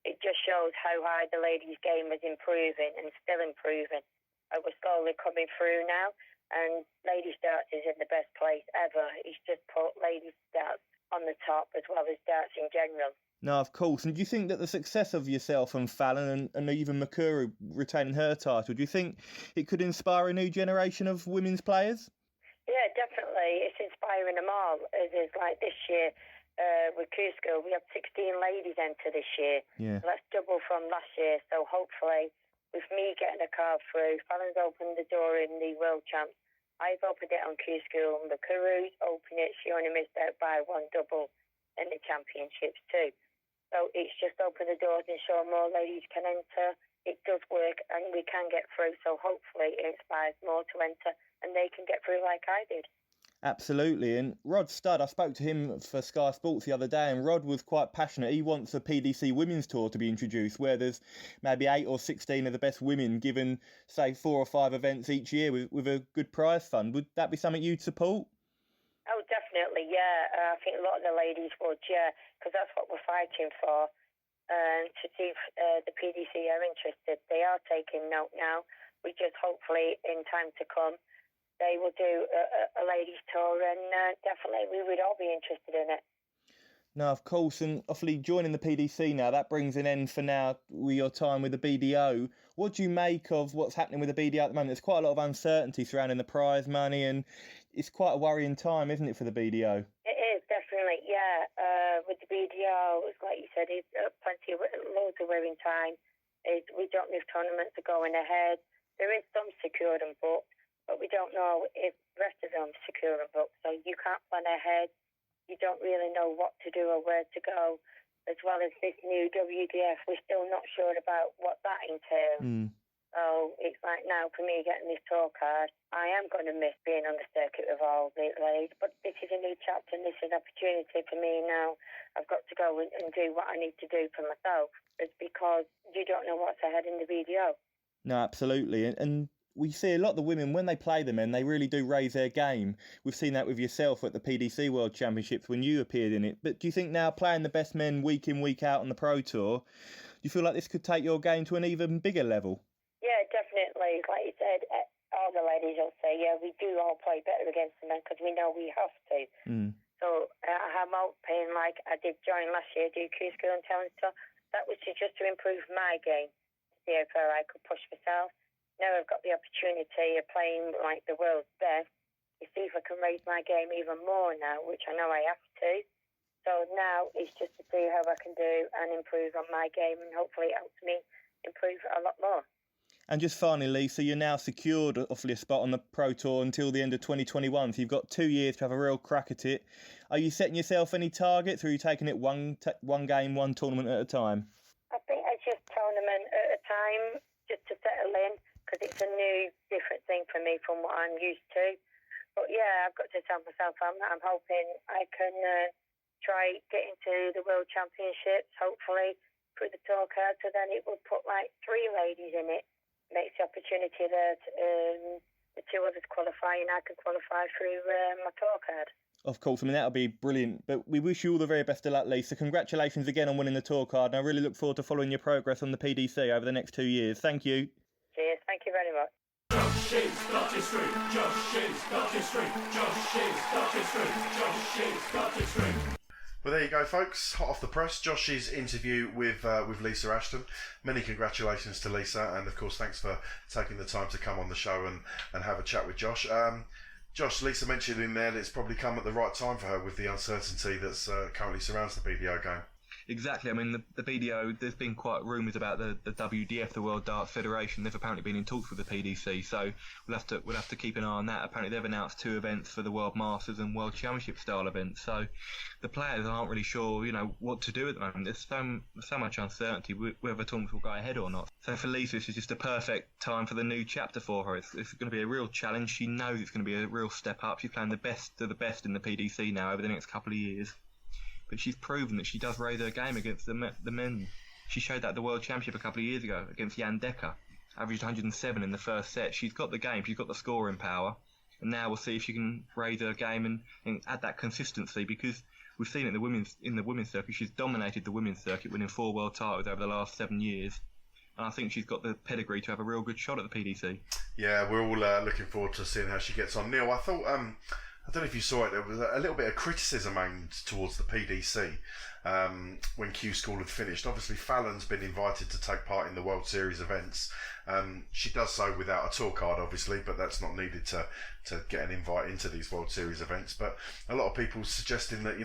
it just shows how high the ladies' game is improving and still improving. We're slowly coming through now, and ladies' darts is in the best place ever. It's just put ladies' darts on the top as well as darts in general. No, of course. And do you think that the success of yourself and Fallon and even Mikuru retaining her title, do you think it could inspire a new generation of women's players? Yeah, definitely. It's inspiring them all. It is like this year. With Q School, we have 16 ladies enter this year. Yeah. That's double from last year. So hopefully, with me getting a card through, Fallon's opened the door in the World Champs. I've opened it on Q School. Mikuru's opened it. She only missed out by 1 double in the championships too. So it's just opened the doors and show more ladies can enter. It does work, and we can get through. So hopefully, it inspires more to enter, and they can get through like I did. Absolutely. And Rod Studd, I spoke to him for Sky Sports the other day, and Rod was quite passionate. He wants a PDC Women's Tour to be introduced, where there's maybe 8 or 16 of the best women given, say, 4 or 5 events each year with a good prize fund. Would that be something you'd support? Oh, definitely, yeah. I think a lot of the ladies would, yeah, because that's what we're fighting for. To see if the PDC are interested. They are taking note now. We just hopefully, in time to come, they will do a ladies' tour, and definitely we would all be interested in it. No, of course, and obviously joining the PDC now, that brings an end for now with your time with the BDO. What do you make of what's happening with the BDO at the moment? There's quite a lot of uncertainty surrounding the prize money, and it's quite a worrying time, isn't it, for the BDO? It is, definitely, yeah. With the BDO, it's like you said, it's loads of worrying time. We don't know if tournaments are going ahead. There is some secured and booked, but we don't know if the rest of them are secure and booked. So you can't plan ahead. You don't really know what to do or where to go. As well as this new WDF, we're still not sure about what that entails. So it's like now for me getting this tour card, I am going to miss being on the circuit with all the ladies. But this is a new chapter, and this is an opportunity for me now. I've got to go and do what I need to do for myself. It's because you don't know what's ahead in the BDO. No, absolutely. And we see a lot of the women, when they play the men, they really do raise their game. We've seen that with yourself at the PDC World Championships when you appeared in it. But do you think now, playing the best men week in, week out on the Pro Tour, do you feel like this could take your game to an even bigger level? Yeah, definitely. Like you said, all the ladies will say, yeah, we do all play better against the men because we know we have to. So I'm hoping, like I did join last year, do Q School and Talent Tour. That was just to improve my game, to see if I could push myself. Now I've got the opportunity of playing like the world's best. You see if I can raise my game even more now, which I know I have to. So now it's just to see how I can do and improve on my game, and hopefully it helps me improve a lot more. And just finally, Lisa, you're now secured awfully a spot on the Pro Tour until the end of 2021, so you've got 2 years to have a real crack at it. Are you setting yourself any targets, or are you taking it one game, one tournament at a time? I think it's just tournament at a time, just to settle in, because it's a new, different thing for me from what I'm used to. But yeah, I've got to tell myself I'm hoping I can try getting to the World Championships, hopefully, through the tour card, so then it will put like 3 ladies in it. Makes the opportunity that the 2 others qualify, and I can qualify through my tour card. Of course, I mean, that'll be brilliant. But we wish you all the very best of luck, Lisa. Congratulations again on winning the tour card, and I really look forward to following your progress on the PDC over the next 2 years. Thank you. Cheers, thank you very much. Josh's Dartistry, Josh's Dartistry, Josh's Dartistry, Josh's Dartistry. Well, there you go, folks. Hot off the press, Josh's interview with Lisa Ashton. Many congratulations to Lisa, and of course, thanks for taking the time to come on the show and have a chat with Josh. Josh, Lisa mentioned in there that it's probably come at the right time for her with the uncertainty that's currently surrounds the BDO game. Exactly. I mean, the BDO, there's been quite rumours about the WDF, the World Darts Federation. They've apparently been in talks with the PDC, so we'll have to keep an eye on that. Apparently, they've announced 2 events for the World Masters and World Championship style events. So the players aren't really sure, what to do at the moment. There's so much uncertainty whether tournaments will go ahead or not. So for Lisa, this is just a perfect time for the new chapter for her. It's going to be a real challenge. She knows it's going to be a real step up. She's playing the best of the best in the PDC now over the next couple of years. But she's proven that she does raise her game against the men. She showed that at the World Championship a couple of years ago against Jan Decker. Averaged 107 in the first set. She's got the game, she's got the scoring power. And now we'll see if she can raise her game and add that consistency, because we've seen it in the women's circuit. She's dominated the women's circuit, winning 4 world titles over the last 7 years. And I think she's got the pedigree to have a real good shot at the PDC. Yeah, we're all looking forward to seeing how she gets on. Neil, I thought... I don't know if you saw it, there was a little bit of criticism aimed towards the PDC when Q School had finished. Obviously, Fallon's been invited to take part in the World Series events. She does so without a tour card, obviously, but that's not needed to get an invite into these World Series events. But a lot of people suggesting that,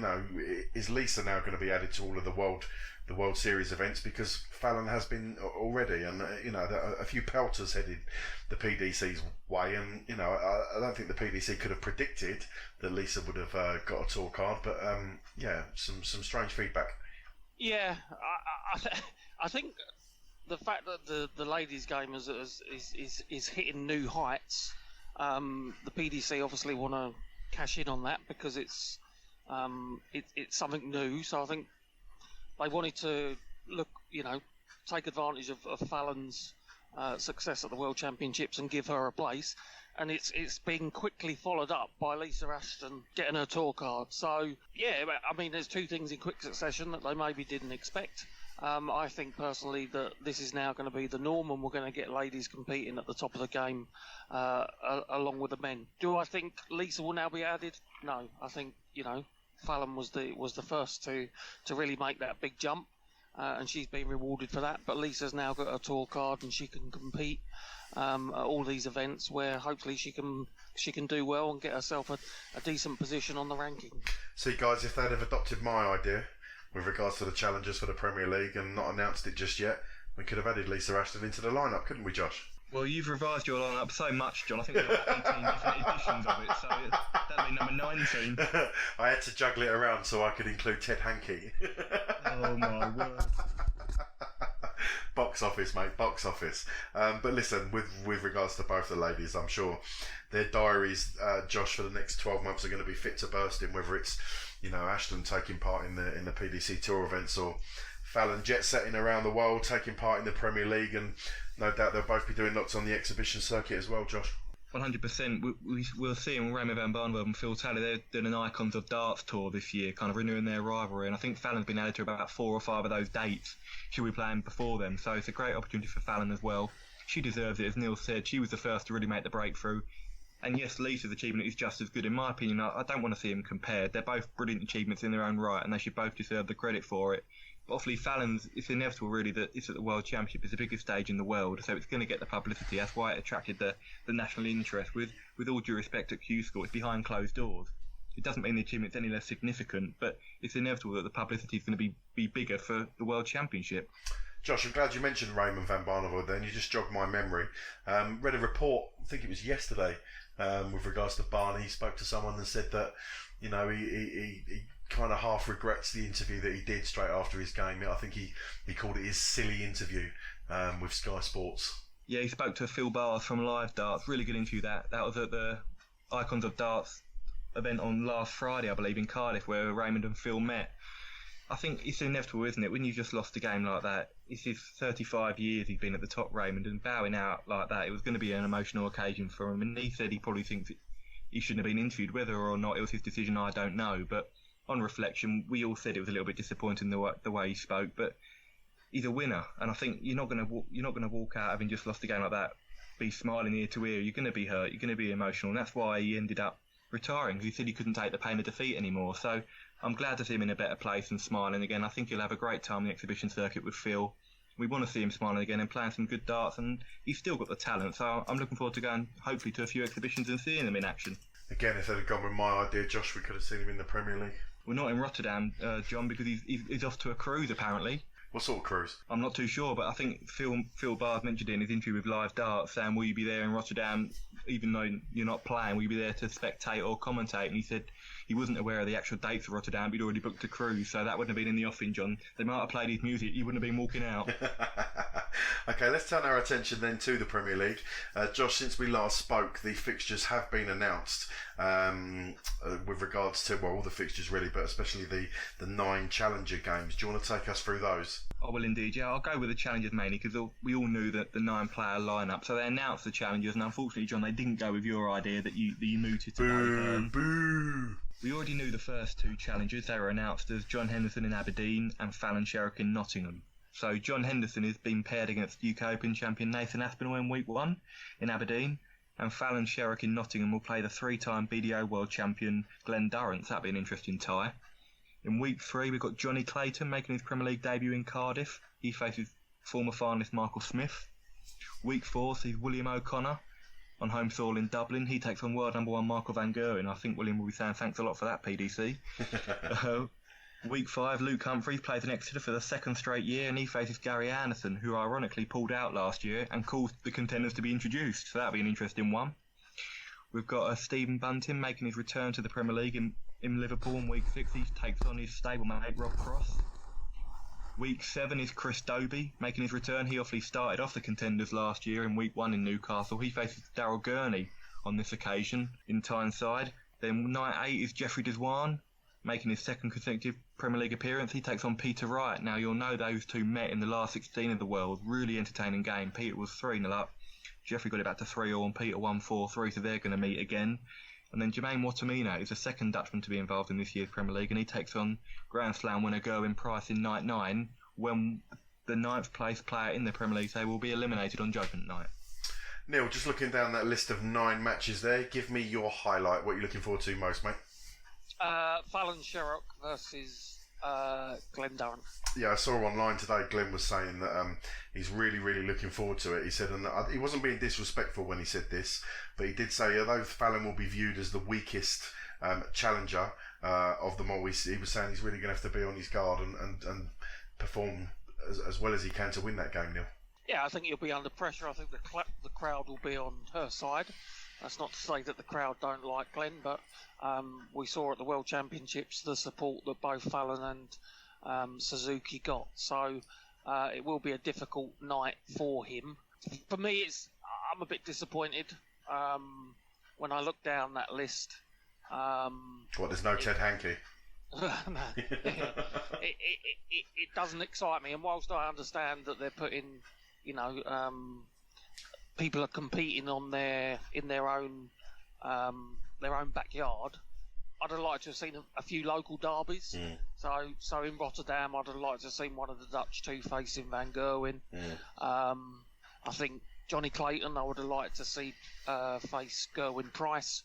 is Lisa now going to be added to all of the World Series events, because Fallon has been already, and a few pelters headed the PDC's way, and I don't think the PDC could have predicted that Lisa would have got a tour card, but some strange feedback. Yeah, I think the fact that the ladies' game is hitting new heights, the PDC obviously want to cash in on that, because it's something new. So I think they wanted to take advantage of Fallon's success at the World Championships and give her a place. And it's been quickly followed up by Lisa Ashton getting her tour card. So, yeah, I mean, there's 2 things in quick succession that they maybe didn't expect. I think personally that this is now going to be the norm, and we're going to get ladies competing at the top of the game along with the men. Do I think Lisa will now be added? No, I think, Fallon was the first to really make that big jump, and she's been rewarded for that. But Lisa's now got a tour card, and she can compete at all these events where hopefully she can do well and get herself a decent position on the ranking. See, guys, if they'd have adopted my idea with regards to the challenges for the Premier League and not announced it just yet, we could have added Lisa Ashton into the lineup, couldn't we, Josh? Well, you've revised your lineup so much, John. I think there are 18 different editions of it, so that'll be number 19. I had to juggle it around so I could include Ted Hankey. Oh my word. Box office, mate, box office. But listen, with regards to both the ladies, I'm sure their diaries, Josh, for the next 12 months are going to be fit to bursting, whether it's, Ashton taking part in the PDC Tour events, or Fallon jet-setting around the world, taking part in the Premier League, and no doubt they'll both be doing lots on the exhibition circuit as well, Josh. 100%. We'll see him, Raymond van Barneveld and Phil Talley. They're doing an Icons of Darts tour this year, kind of renewing their rivalry, and I think Fallon's been added to about 4 or 5 of those dates. She'll be playing before them, so it's a great opportunity for Fallon as well. She deserves it, as Neil said. She was the first to really make the breakthrough. And yes, Lisa's achievement is just as good. In my opinion, I don't want to see them compared. They're both brilliant achievements in their own right, and they should both deserve the credit for it. But obviously, Fallon's, it's inevitable really that it's at the World Championship. It's the biggest stage in the world, so it's going to get the publicity. That's why it attracted the national interest. With all due respect at Q School, it's behind closed doors. It doesn't mean the achievement's any less significant, but it's inevitable that the publicity is going to be bigger for the World Championship. Josh, I'm glad you mentioned Raymond van Barneveld then. You just jogged my memory. Read a report, I think it was yesterday, with regards to Barney. He spoke to someone and said that, he kind of half regrets the interview that he did straight after his game. I think he called it his silly interview with Sky Sports. Yeah, he spoke to Phil Bars from Live Darts. Really good interview that. That was at the Icons of Darts event on last Friday, I believe, in Cardiff, where Raymond and Phil met. I think it's inevitable, isn't it? When you've just lost a game like that, it's his 35 years he's been at the top, Raymond, and bowing out like that, it was going to be an emotional occasion for him. And he said he probably thinks he shouldn't have been interviewed. Whether or not it was his decision, I don't know. But on reflection, we all said it was a little bit disappointing the way he spoke. But he's a winner, and I think you're not going to walk out having just lost a game like that, be smiling ear to ear. You're going to be hurt. You're going to be emotional, and that's why he ended up retiring because he said he couldn't take the pain of defeat anymore. So I'm glad to see him in a better place and smiling again. I think he'll have a great time on the exhibition circuit with Phil. We want to see him smiling again and playing some good darts, and he's still got the talent. So I'm looking forward to going, hopefully, to a few exhibitions and seeing him in action. Again, if they'd have gone with my idea, Josh, we could have seen him in the Premier League. We're not in Rotterdam, John, because he's off to a cruise, apparently. What sort of cruise? I'm not too sure, but I think Phil Bars mentioned in his interview with Live Darts, saying, will you be there in Rotterdam, even though you're not playing, will you be there to spectate or commentate? And he said he wasn't aware of the actual dates of Rotterdam, but he'd already booked a cruise, so that wouldn't have been in the offing, John. They might have played his music, he wouldn't have been walking out. Okay, let's turn our attention then to the Premier League. Josh, since we last spoke, the fixtures have been announced with regards to, well, all the fixtures really, but especially the 9 Challenger games. Do you want to take us through those? I will indeed, yeah. I'll go with the Challengers mainly because we all knew that the 9-player lineup. So they announced the Challengers, and unfortunately, John, they didn't go with your idea that you mooted today. Boo! We already knew the first 2 Challengers. They were announced as John Henderson in Aberdeen and Fallon Sherrock in Nottingham. So John Henderson has been paired against UK Open champion Nathan Aspinall in week 1 in Aberdeen, and Fallon Sherrock in Nottingham will play the 3-time BDO World Champion Glenn Durrance. That'll be an interesting tie. In week 3, we've got Johnny Clayton making his Premier League debut in Cardiff. He faces former finalist Michael Smith. Week 4 sees William O'Connor on home soil in Dublin. He takes on world number 1 Michael van Gerwen. I think William will be saying thanks a lot for that, PDC. Week 5, Luke Humphreys plays in Exeter for the 2nd straight year, and he faces Gary Anderson, who ironically pulled out last year and caused the contenders to be introduced. So that'll be an interesting one. We've got Stephen Bunting making his return to the Premier League in Liverpool in week 6. He takes on his stablemate Rob Cross. Week 7 is Chris Dobie making his return. He obviously started off the contenders last year in week 1 in Newcastle. He faces Daryl Gurney on this occasion in Tyneside. Then night 8 is Jeffrey Deswan making his 2nd consecutive Premier League appearance. He takes on Peter Wright. Now you'll know those two met in the last 16 of the world. Really entertaining game. Peter was 3-0 up. Jeffrey got it back to 3-all and Peter won 4-3, so they're going to meet again. And then Jermaine Watamina is the 2nd Dutchman to be involved in this year's Premier League, and he takes on Grand Slam winner Gerwyn Price in night 9, when the 9th place player in the Premier League will be eliminated on Judgment Night. Neil, just looking down that list of 9 matches there, give me your highlight. What are you looking forward to most, mate? Fallon Sherrock versus Glenn Durrance. Yeah, I saw online today. Glenn was saying that he's really, really looking forward to it. He said, and he wasn't being disrespectful when he said this, but he did say, although Fallon will be viewed as the weakest challenger of them all, he was saying he's really going to have to be on his guard and perform as well as he can to win that game, Neil. Yeah, I think he'll be under pressure. I think the crowd will be on her side. That's not to say that the crowd don't like Glenn, but we saw at the World Championships the support that both Fallon and Suzuki got. So it will be a difficult night for him. For me, I'm a bit disappointed when I look down that list. There's no Ted Hankey? It doesn't excite me. And whilst I understand that they're putting, people are competing in their own backyard, I'd have liked to have seen a few local derbies. So in Rotterdam, I'd have liked to have seen one of the Dutch two facing Van Gerwen. I think Johnny Clayton, I would have liked to see face Gerwyn Price.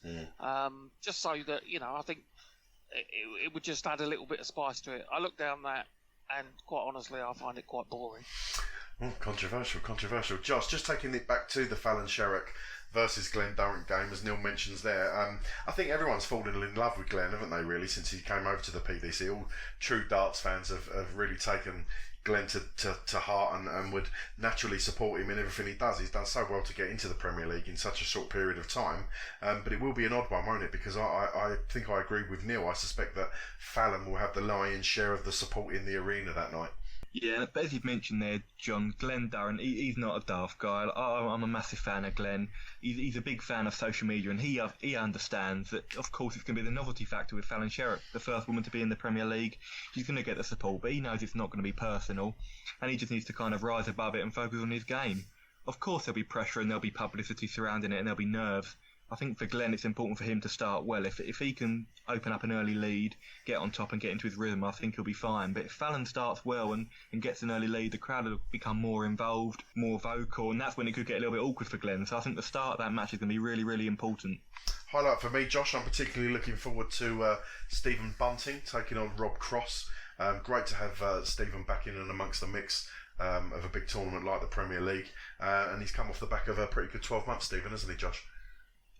Just so that, I think it would just add a little bit of spice to it. I look down that, and quite honestly, I find it quite boring. Controversial. Josh, just taking it back to the Fallon Sherrock versus Glenn Durrant game, as Neil mentions there. I think everyone's fallen in love with Glenn, haven't they, really, since he came over to the PDC. All true darts fans have really taken Glenn to heart and would naturally support him in everything he does. He's done so well to get into the Premier League in such a short period of time. But it will be an odd one, won't it? Because I think I agree with Neil. I suspect that Fallon will have the lion's share of the support in the arena that night. Yeah, but as you've mentioned there, John, Glenn Durrant, he's not a daft guy. I'm a massive fan of Glenn. He's a big fan of social media, and he understands that, of course, it's going to be the novelty factor with Fallon Sherrock, the first woman to be in the Premier League. She's going to get the support, but he knows it's not going to be personal, and he just needs to kind of rise above it and focus on his game. Of course, there'll be pressure and there'll be publicity surrounding it, and there'll be nerves, I think for Glenn it's important for him to start well. If he can open up an early lead, get on top and get into his rhythm, I think he'll be fine. But if Fallon starts well and gets an early lead, the crowd will become more involved, more vocal, and that's when it could get a little bit awkward for Glenn. So I think the start of that match is going to be really, really important. Highlight for me, Josh, I'm particularly looking forward to Stephen Bunting taking on Rob Cross. Great to have Stephen back in and amongst the mix of a big tournament like the Premier League. And he's come off the back of a pretty good 12 months, Stephen, hasn't he, Josh?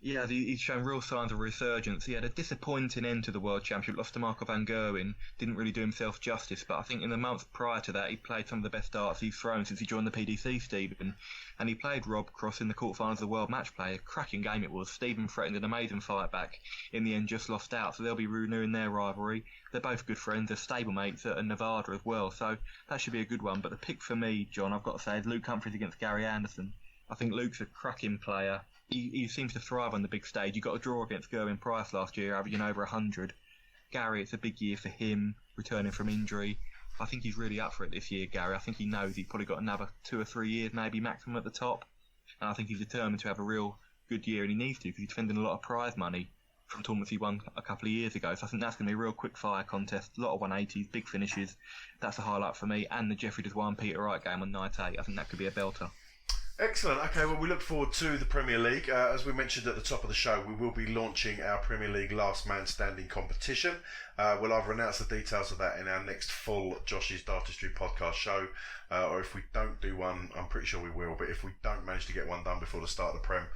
Yeah, he's shown real signs of resurgence. He had a disappointing end to the World Championship, lost to Marco van Gerwen, didn't really do himself justice, but I think in the months prior to that he played some of the best darts he's thrown since he joined the PDC, Stephen, and he played Rob Cross in the quarterfinals of the World Match Play. A cracking game it was. Stephen threatened an amazing fight back, in the end just lost out, so they'll be renewing their rivalry. They're both good friends, they're stablemates at Nevada as well, so that should be a good one. But the pick for me, John, I've got to say, is Luke Humphries against Gary Anderson. I think Luke's a cracking player. He seems to thrive on the big stage. He got a draw against Gerwin Price last year, averaging over 100. Gary, it's a big year for him, returning from injury. I think he's really up for it this year, Gary. I think he knows he's probably got another 2 or 3 years, maybe maximum at the top. And I think he's determined to have a real good year, and he needs to because he's defending a lot of prize money from tournaments he won a couple of years ago. So I think that's going to be a real quick fire contest. A lot of 180s, big finishes. That's a highlight for me. And the Jeffrey Deswan Peter Wright game on night 8. I think that could be a belter. Excellent. Okay, well, we look forward to the Premier League. As we mentioned at the top of the show, we will be launching our Premier League Last Man Standing competition. We'll either announce the details of that in our next full Josh's Dartistry podcast show, or if we don't do one, I'm pretty sure we will, but if we don't manage to get one done before the start of the Prem,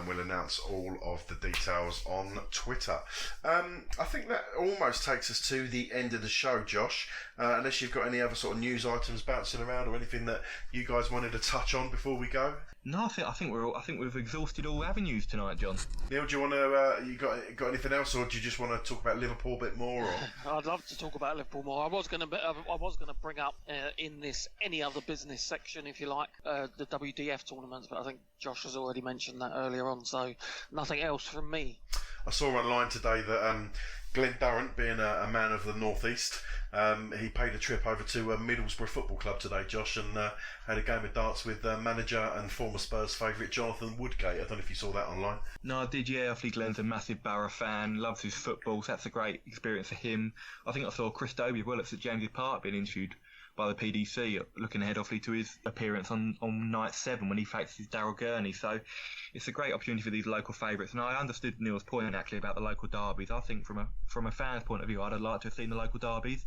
we'll announce all of the details on Twitter. I think that almost takes us to the end of the show, Josh, unless you've got any other sort of news items bouncing around or anything that you guys wanted to touch on before we go. No, I think we've exhausted all avenues tonight, John. Neil, do you want to? You got anything else, or do you just want to talk about Liverpool a bit more? Or? I'd love to talk about Liverpool more. I was going to bring up in this any other business section, if you like, the WDF tournaments, but I think Josh has already mentioned that earlier on, so nothing else from me. I saw online today that Glenn Durrant, being a man of the North East, he paid a trip over to Middlesbrough Football Club today, Josh, and had a game of darts with manager and former Spurs favourite Jonathan Woodgate. I don't know if you saw that online. No, I did, yeah. Obviously Glenn's a massive Borough fan, loves his football, so that's a great experience for him. I think I saw Chris Dobie as well at St James's Park being interviewed by the PDC, looking ahead obviously to his appearance on night 7 when he faces Daryl Gurney. So it's a great opportunity for these local favourites. And I understood Neil's point actually about the local derbies. I think from a fan's point of view, I'd have liked to have seen the local derbies.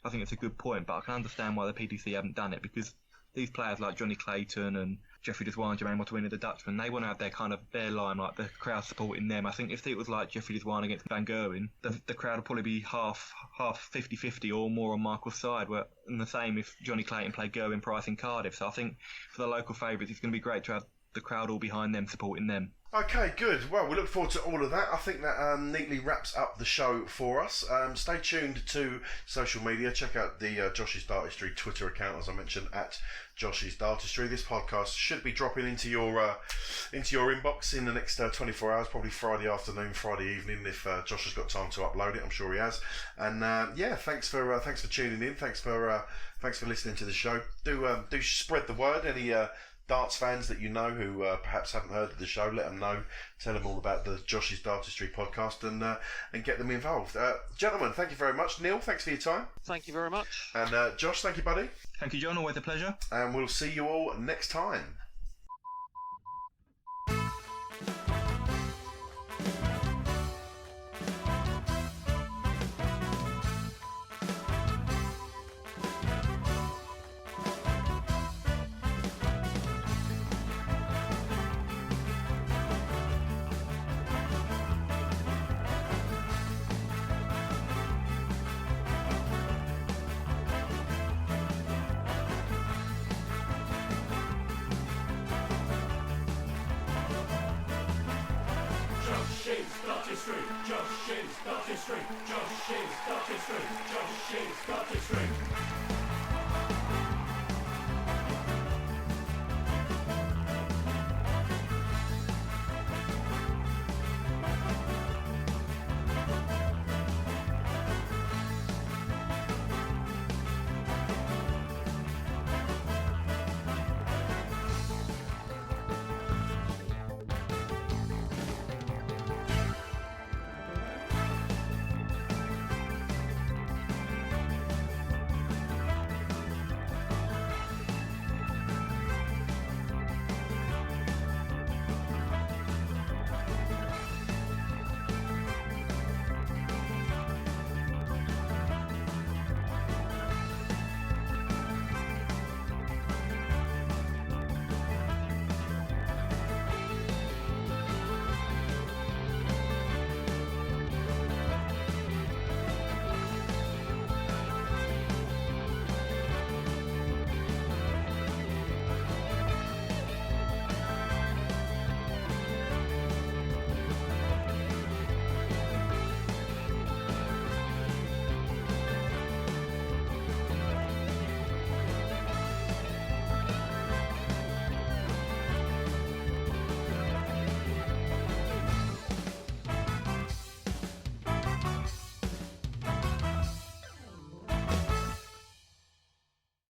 I think it's a good point, but I can understand why the PDC haven't done it, because these players like Johnny Clayton and Jeffrey Deswan, Jermaine Motowini, the Dutchman, they want to have their line, like the crowd supporting them. I think if it was like Jeffrey Deswan against Van Gerwen, the crowd would probably be half 50-50 or more on Michael's side. And the same if Johnny Clayton played Gerwin Price in Cardiff. So I think for the local favourites, it's going to be great to have the crowd all behind them, supporting them. Okay, good. Well, we look forward to all of that. I think that neatly wraps up the show for us. Stay tuned to social media. Check out the Josh's Dartistry Twitter account, as I mentioned, at Josh's Dartistry. This podcast should be dropping into your inbox in the next 24 hours, probably Friday afternoon, Friday evening, if Josh has got time to upload it. I'm sure he has. And thanks for tuning in. Thanks for listening to the show. Do spread the word. Any darts fans that you know who perhaps haven't heard of the show, let them know. Tell them all about the Josh's Dartistry podcast and get them involved. Gentlemen, thank you very much. Neil, thanks for your time. Thank you very much. And Josh, thank you, buddy. Thank you, John. Always a pleasure. And we'll see you all next time. Josh's Dartistry, Josh's Dartistry, Josh's